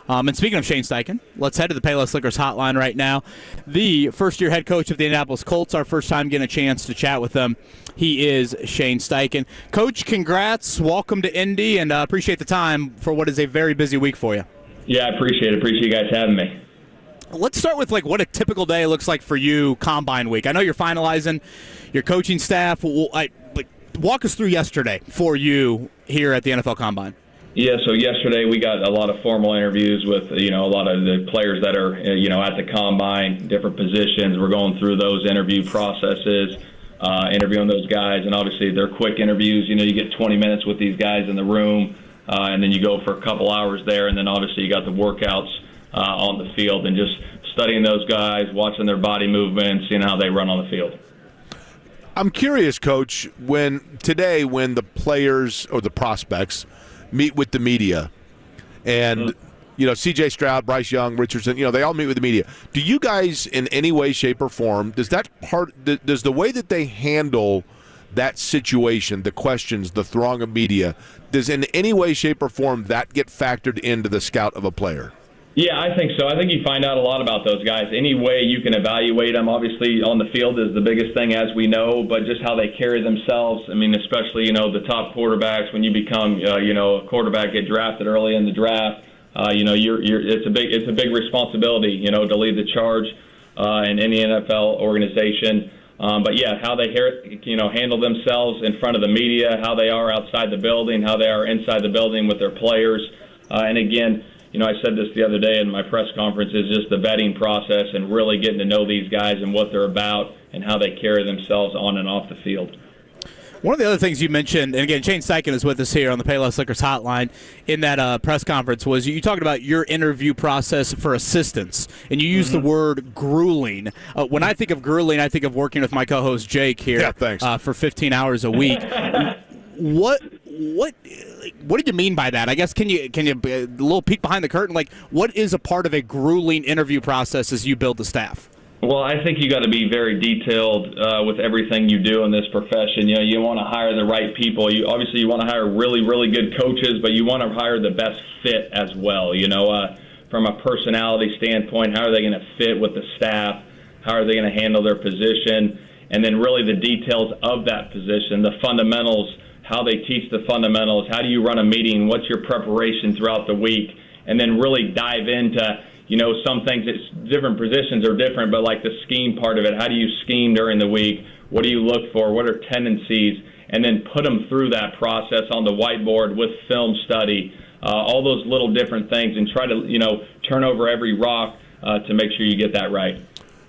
And speaking of Shane Steichen, let's head to the Payless Liquors hotline right now. The first-year head coach of the Indianapolis Colts, our first time getting a chance to chat with them. He is Shane Steichen. Coach, congrats. Welcome to Indy, and appreciate the time for what is a very busy week for you. Yeah, I appreciate it. Appreciate you guys having me. Let's start with what a typical day looks like for you Combine week. I know you're finalizing your coaching staff. Walk us through yesterday for you here at the NFL Combine. Yeah, so yesterday we got a lot of formal interviews with, a lot of the players that are, at the Combine, different positions. We're going through those interview processes, interviewing those guys, and obviously they're quick interviews. You get 20 minutes with these guys in the room, and then you go for a couple hours there, and then obviously you got the workouts on the field and just studying those guys, watching their body movements, seeing how they run on the field. I'm curious, Coach, when the players or the prospects meet with the media, and C.J. Stroud, Bryce Young, Richardson, they all meet with the media. Do you guys, in any way, shape, or form, does the way that they handle that situation, the questions, the throng of media, does in any way, shape, or form that get factored into the scout of a player? Yeah, I think so. I think you find out a lot about those guys. Any way you can evaluate them, obviously on the field is the biggest thing, as we know, but just how they carry themselves. I mean, especially, the top quarterbacks, when you become, a quarterback, get drafted early in the draft, it's a big responsibility, to lead the charge in any NFL organization. But yeah, how they handle themselves in front of the media, how they are outside the building, how they are inside the building with their players. And again, I said this the other day in my press conference, is just the vetting process and really getting to know these guys and what they're about and how they carry themselves on and off the field. One of the other things you mentioned, and again, Shane Steichen is with us here on the Payless Liquors hotline in that press conference, was you talked about your interview process for assistants, and you used the word grueling. When I think of grueling, I think of working with my co-host Jake here for 15 hours a week. What did you mean by that? I guess can you a little peek behind the curtain? What is a part of a grueling interview process as you build the staff? Well, I think you got to be very detailed with everything you do in this profession. You want to hire the right people. You want to hire really, really good coaches, but you want to hire the best fit as well. From a personality standpoint, how are they going to fit with the staff? How are they going to handle their position? And then really the details of that position, the fundamentals, how they teach the fundamentals, how do you run a meeting, what's your preparation throughout the week, and then really dive into, some things, different positions are different, but like the scheme part of it, how do you scheme during the week, what do you look for, what are tendencies, and then put them through that process on the whiteboard with film study, all those little different things, and try to, turn over every rock to make sure you get that right.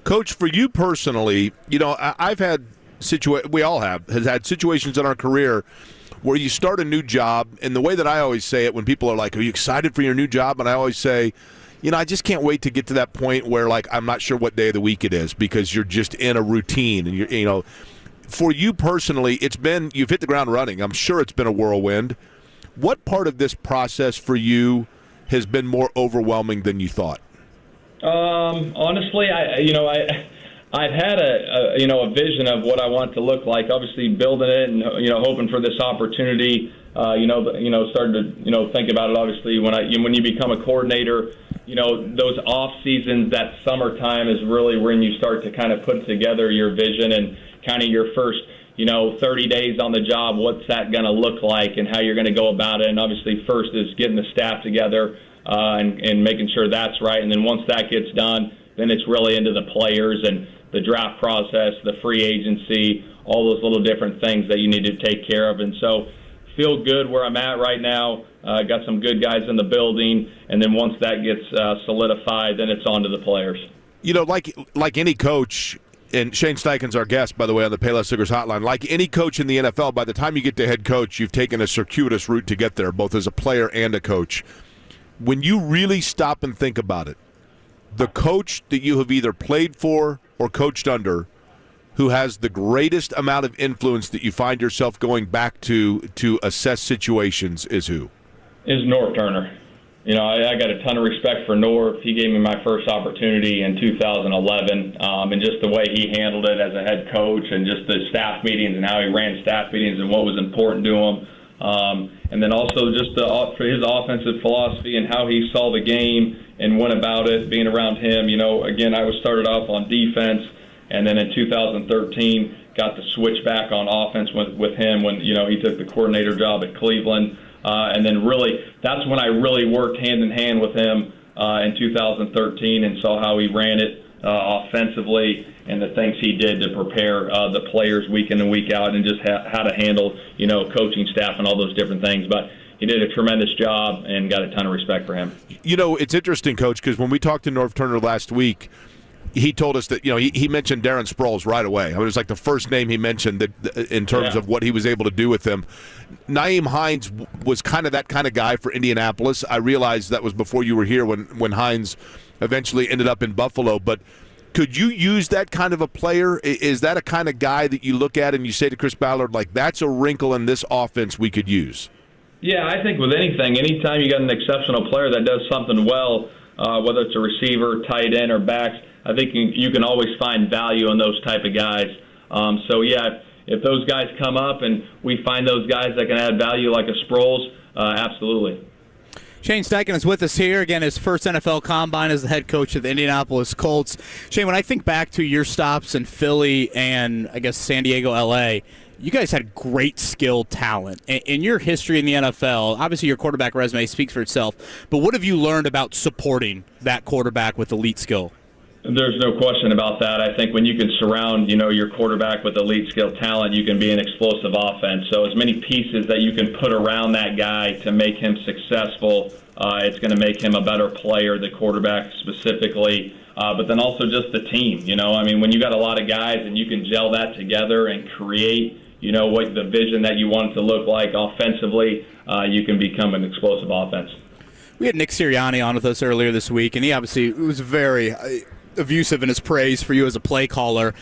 Coach, for you personally, I've had we all has had situations in our career where you start a new job, and the way that I always say it when people are like, are you excited for your new job? And I always say, I just can't wait to get to that point where, I'm not sure what day of the week it is, because you're just in a routine. And for you personally, you've hit the ground running. I'm sure it's been a whirlwind. What part of this process for you has been more overwhelming than you thought? Honestly, I've had a vision of what I want to look like. Obviously, building it and hoping for this opportunity. Started to think about it. Obviously, when you become a coordinator, those off seasons, that summertime is really when you start to kind of put together your vision and kind of your first 30 days on the job. What's that going to look like and how you're going to go about it? And obviously, first is getting the staff together and making sure that's right. And then once that gets done, then it's really into the players and the draft process, the free agency, all those little different things that you need to take care of. And so feel good where I'm at right now. Got some good guys in the building. And then once that gets solidified, then it's on to the players. Like any coach, and Shane Steichen's our guest, by the way, on the Payless Liquors hotline. Like any coach in the NFL, by the time you get to head coach, you've taken a circuitous route to get there, both as a player and a coach. When you really stop and think about it, the coach that you have either played for or coached under who has the greatest amount of influence that you find yourself going back to assess situations is who? Is Norv Turner. I got a ton of respect for Norv. He gave me my first opportunity in 2011, and just the way he handled it as a head coach and just the staff meetings and how he ran staff meetings and what was important to him. And then also just for his offensive philosophy and how he saw the game and went about it, being around him. Again, I was started off on defense, and then in 2013 got to switch back on offense with him when, he took the coordinator job at Cleveland. And then really, that's when I really worked hand in hand with him in 2013 and saw how he ran it offensively and the things he did to prepare the players week in and week out, and just how to handle, coaching staff and all those different things. But he did a tremendous job and got a ton of respect for him. It's interesting, Coach, because when we talked to Norv Turner last week, he told us that, he mentioned Darren Sproles right away. It was like the first name he mentioned that in terms of what he was able to do with him. Nyheim Hines was kind of that kind of guy for Indianapolis. I realized that was before you were here when Hines eventually ended up in Buffalo. But could you use that kind of a player? Is that a kind of guy that you look at and you say to Chris Ballard, like, that's a wrinkle in this offense we could use? Yeah, I think with anything, anytime you got an exceptional player that does something well, whether it's a receiver, tight end, or backs, I think you can always find value in those type of guys. If those guys come up and we find those guys that can add value like a Sproles, absolutely. Shane Steichen is with us here. Again, his first NFL Combine as the head coach of the Indianapolis Colts. Shane, when I think back to your stops in Philly and, I guess, San Diego, L.A., you guys had great skill talent. In your history in the NFL, obviously your quarterback resume speaks for itself, but what have you learned about supporting that quarterback with elite skill? There's no question about that. I think when you can surround, your quarterback with elite skill talent, you can be an explosive offense. So as many pieces that you can put around that guy to make him successful, it's going to make him a better player, the quarterback specifically, but then also just the team. When you got a lot of guys and you can gel that together and create, what the vision that you want it to look like offensively, you can become an explosive offense. We had Nick Sirianni on with us earlier this week, and he obviously was very effusive in his praise for you as a play caller.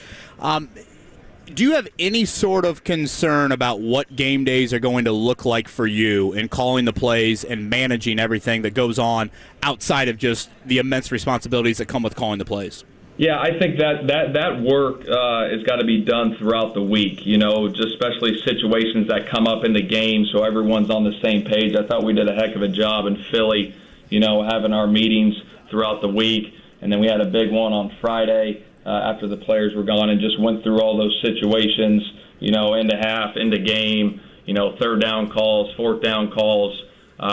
Do you have any sort of concern about what game days are going to look like for you in calling the plays and managing everything that goes on outside of just the immense responsibilities that come with calling the plays? Yeah, I think that work has got to be done throughout the week, just especially situations that come up in the game so everyone's on the same page. I thought we did a heck of a job in Philly, having our meetings throughout the week. And then we had a big one on Friday after the players were gone and just went through all those situations, into half, into game, third down calls, fourth down calls.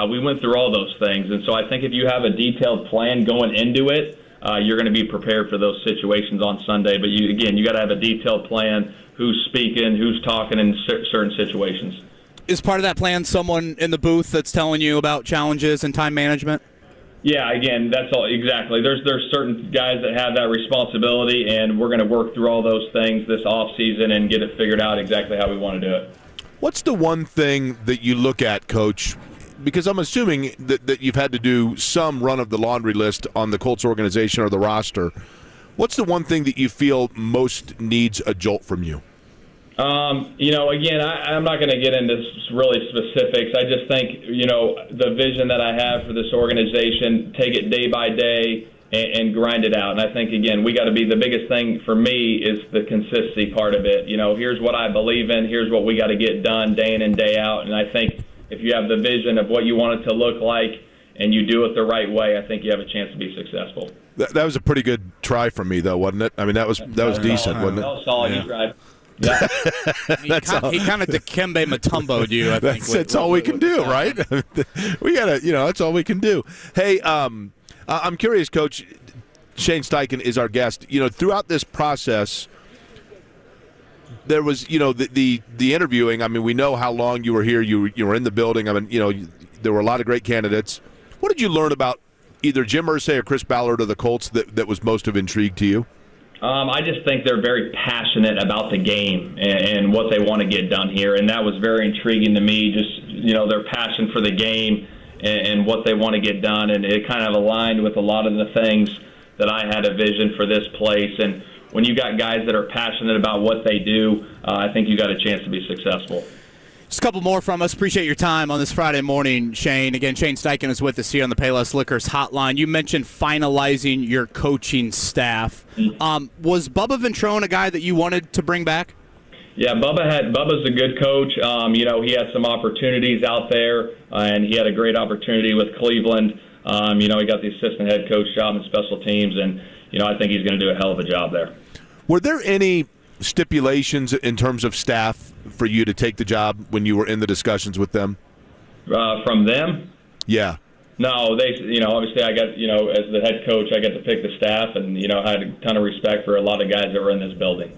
We went through all those things. And so I think if you have a detailed plan going into it, you're going to be prepared for those situations on Sunday. But, you got to have a detailed plan, who's speaking, who's talking in certain situations. Is part of that plan someone in the booth that's telling you about challenges and time management? Yeah, again, that's all exactly. There's certain guys that have that responsibility, and we're going to work through all those things this off season and get it figured out exactly how we want to do it. What's the one thing that you look at, Coach? Because I'm assuming that you've had to do some run of the laundry list on the Colts organization or the roster. What's the one thing that you feel most needs a jolt from you? Again, I'm not going to get into really specifics. I just think, the vision that I have for this organization, take it day by day and grind it out. And I think, again, we got to be, the biggest thing for me is the consistency part of it. Here's what I believe in. Here's what we got to get done day in and day out. And I think if you have the vision of what you want it to look like and you do it the right way, I think you have a chance to be successful. That was a pretty good try from me, though, wasn't it? I mean, that was decent, wasn't it? That was solid. You tried. Yeah. He kind of Dikembe Mutombo'd you, I think. That's all we can do, right? We got to, that's all we can do. Hey, I'm curious, Coach. Shane Steichen is our guest. Throughout this process, there was, the interviewing. I mean, we know how long you were here. You were in the building. I mean, there were a lot of great candidates. What did you learn about either Jim Irsay or Chris Ballard or the Colts that was most of intrigue to you? I just think they're very passionate about the game and what they want to get done here, and that was very intriguing to me, just, their passion for the game and what they want to get done, and it kind of aligned with a lot of the things that I had a vision for this place. And when you got guys that are passionate about what they do, I think you got a chance to be successful. Just a couple more from us. Appreciate your time on this Friday morning, Shane. Again, Shane Steichen is with us here on the Payless Liquors hotline. You mentioned finalizing your coaching staff. Was Bubba Ventrone a guy that you wanted to bring back? Yeah, Bubba's a good coach. He had some opportunities out there, and he had a great opportunity with Cleveland. He got the assistant head coach job in special teams, and I think he's going to do a hell of a job there. Were there any stipulations in terms of staff for you to take the job when you were in the discussions with them? From them? Yeah. No, they. Obviously, I got as the head coach, I got to pick the staff, and I had a ton of respect for a lot of guys that were in this building.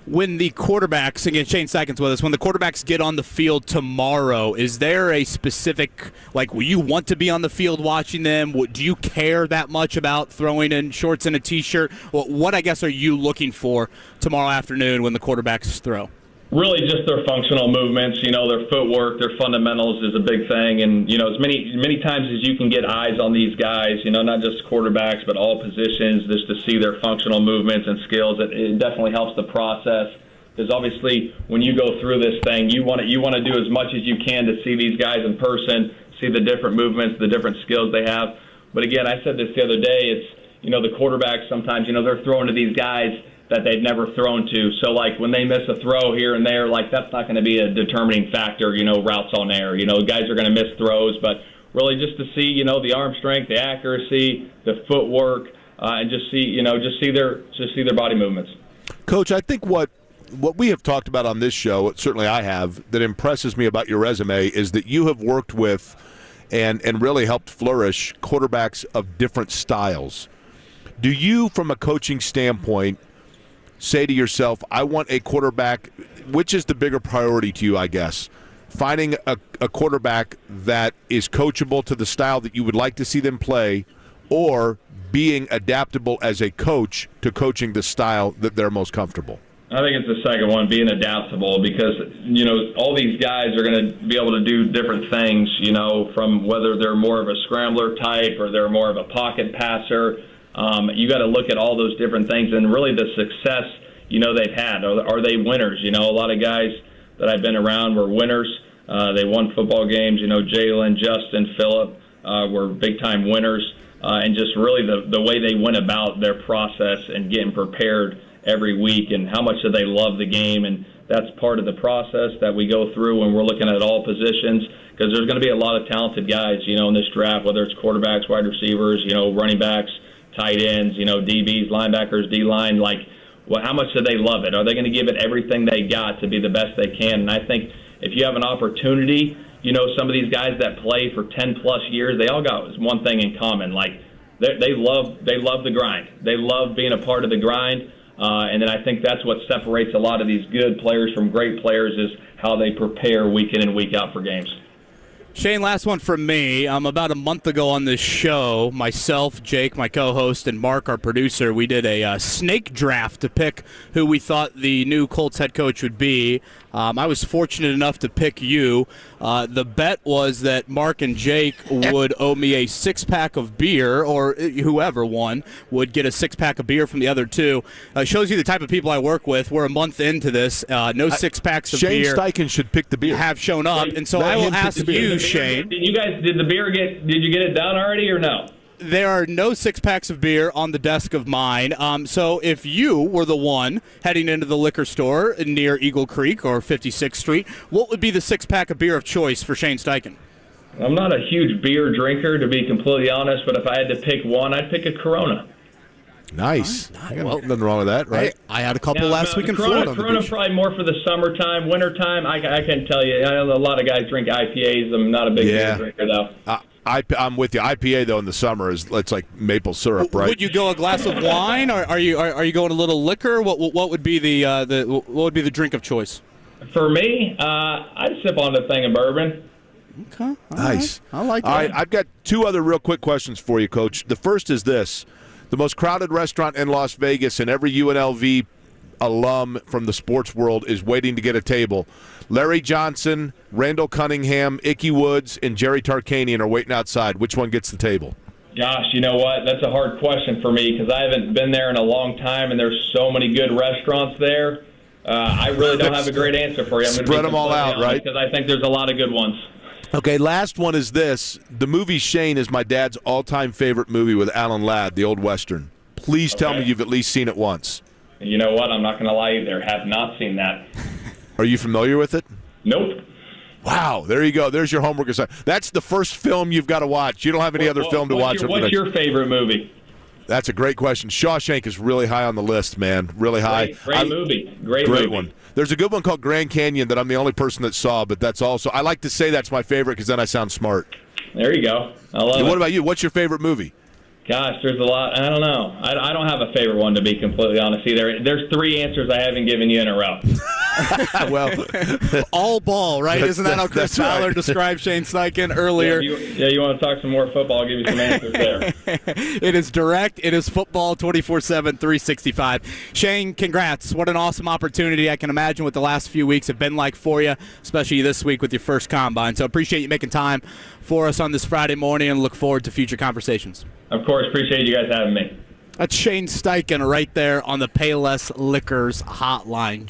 When the quarterbacks, again, Shane Steichen's with us, when the quarterbacks get on the field tomorrow, is there a specific, will you want to be on the field watching them? Do you care that much about throwing in shorts and a T-shirt? What, I guess, are you looking for tomorrow afternoon when the quarterbacks throw? Really just their functional movements, their footwork, their fundamentals is a big thing. And, as many times as you can get eyes on these guys, not just quarterbacks, but all positions, just to see their functional movements and skills, it definitely helps the process. Because obviously when you go through this thing, you want to do as much as you can to see these guys in person, see the different movements, the different skills they have. But again, I said this the other day, it's, the quarterbacks sometimes, they're throwing to these guys that they've never thrown to. So, when they miss a throw here and there, that's not going to be a determining factor, routes on air. Guys are going to miss throws, but really just to see, the arm strength, the accuracy, the footwork, and just see their body movements. Coach, I think what we have talked about on this show, certainly I have, that impresses me about your resume is that you have worked with and really helped flourish quarterbacks of different styles. Do you, from a coaching standpoint, say to yourself, I want a quarterback, which is the bigger priority to you, I guess? Finding a quarterback that is coachable to the style that you would like to see them play, or being adaptable as a coach to coaching the style that they're most comfortable? I think it's the second one, being adaptable, because, all these guys are going to be able to do different things, from whether they're more of a scrambler type or they're more of a pocket passer. You got to look at all those different things and really the success, they've had. Are they winners? A lot of guys that I've been around were winners. They won football games. Jalen, Justin, Phillip were big-time winners. And just really the way they went about their process and getting prepared every week, and how much do they love the game. And that's part of the process that we go through when we're looking at all positions, because there's going to be a lot of talented guys, in this draft, whether it's quarterbacks, wide receivers, running backs, tight ends, DBs, linebackers, D-line. How much do they love it? Are they going to give it everything they got to be the best they can? And I think if you have an opportunity, some of these guys that play for 10-plus years, they all got one thing in common. They love the grind. They love being a part of the grind. And then I think that's what separates a lot of these good players from great players, is how they prepare week in and week out for games. Shane, last one from me. About a month ago on this show, myself, Jake, my co-host, and Mark, our producer, we did a snake draft to pick who we thought the new Colts head coach would be. I was fortunate enough to pick you. The bet was that Mark and Jake would owe me a six-pack of beer, or whoever won would get a six-pack of beer from the other two. Shows you the type of people I work with. We're a month into this. No six-packs of Shane beer. Shane Steichen should pick the beer. Have shown up, and so I will ask you, Shane. Did you get it done already or no? There are no six-packs of beer on the desk of mine. So if you were the one heading into the liquor store near Eagle Creek or 56th Street, what would be the six-pack of beer of choice for Shane Steichen? I'm not a huge beer drinker, to be completely honest, but if I had to pick one, I'd pick a Corona. Nice. Well, nothing wrong with that, right? I had a couple last week in Florida. Corona probably more for the summertime, wintertime. I can tell you, I know a lot of guys drink IPAs. I'm not a big beer drinker, though. I'm with you. IPA though in the summer it's like maple syrup, right? Would you go a glass of wine, or are you going a little liquor? What would be the drink of choice? For me, I'd sip on a thing of bourbon. Okay, nice. Right. I like that. All right, I've got two other real quick questions for you, Coach. The first is this: the most crowded restaurant in Las Vegas, and every UNLV alum from the sports world is waiting to get a table. Larry Johnson, Randall Cunningham, Ickey Woods, and Jerry Tarkanian are waiting outside. Which one gets the table? Gosh, you know what? That's a hard question for me, because I haven't been there in a long time, and there's so many good restaurants there. I really don't have a great answer for you. I'm Spread them all out, right? Because I think there's a lot of good ones. Okay, last one is this. The movie Shane is my dad's all-time favorite movie with Alan Ladd, the old Western. Please tell me you've at least seen it once. You know what? I'm not going to lie either. Have not seen that. Are you familiar with it? Nope. Wow, there you go. There's your homework assignment. That's the first film you've got to watch. You don't have any other film to watch. What's your favorite movie? That's a great question. Shawshank is really high on the list, man. Really high. Great movie. Great movie. One. There's a good one called Grand Canyon that I'm the only person that saw, but that's also – I like to say that's my favorite because then I sound smart. There you go. I love it. What about you? What's your favorite movie? Gosh, there's a lot. I don't know. I don't have a favorite one, to be completely honest either. There's 3 answers I haven't given you in a row. Well, all ball, right? Isn't that how Chris Fowler described Shane Steichen earlier? You want to talk some more football? I'll give you some answers there. It is direct. It is football 24/7, 365. Shane, congrats. What an awesome opportunity. I can imagine what the last few weeks have been like for you, especially this week with your first combine. So appreciate you making time for us on this Friday morning and look forward to future conversations. Of course. Appreciate you guys having me. That's Shane Steichen right there on the Payless Liquors hotline.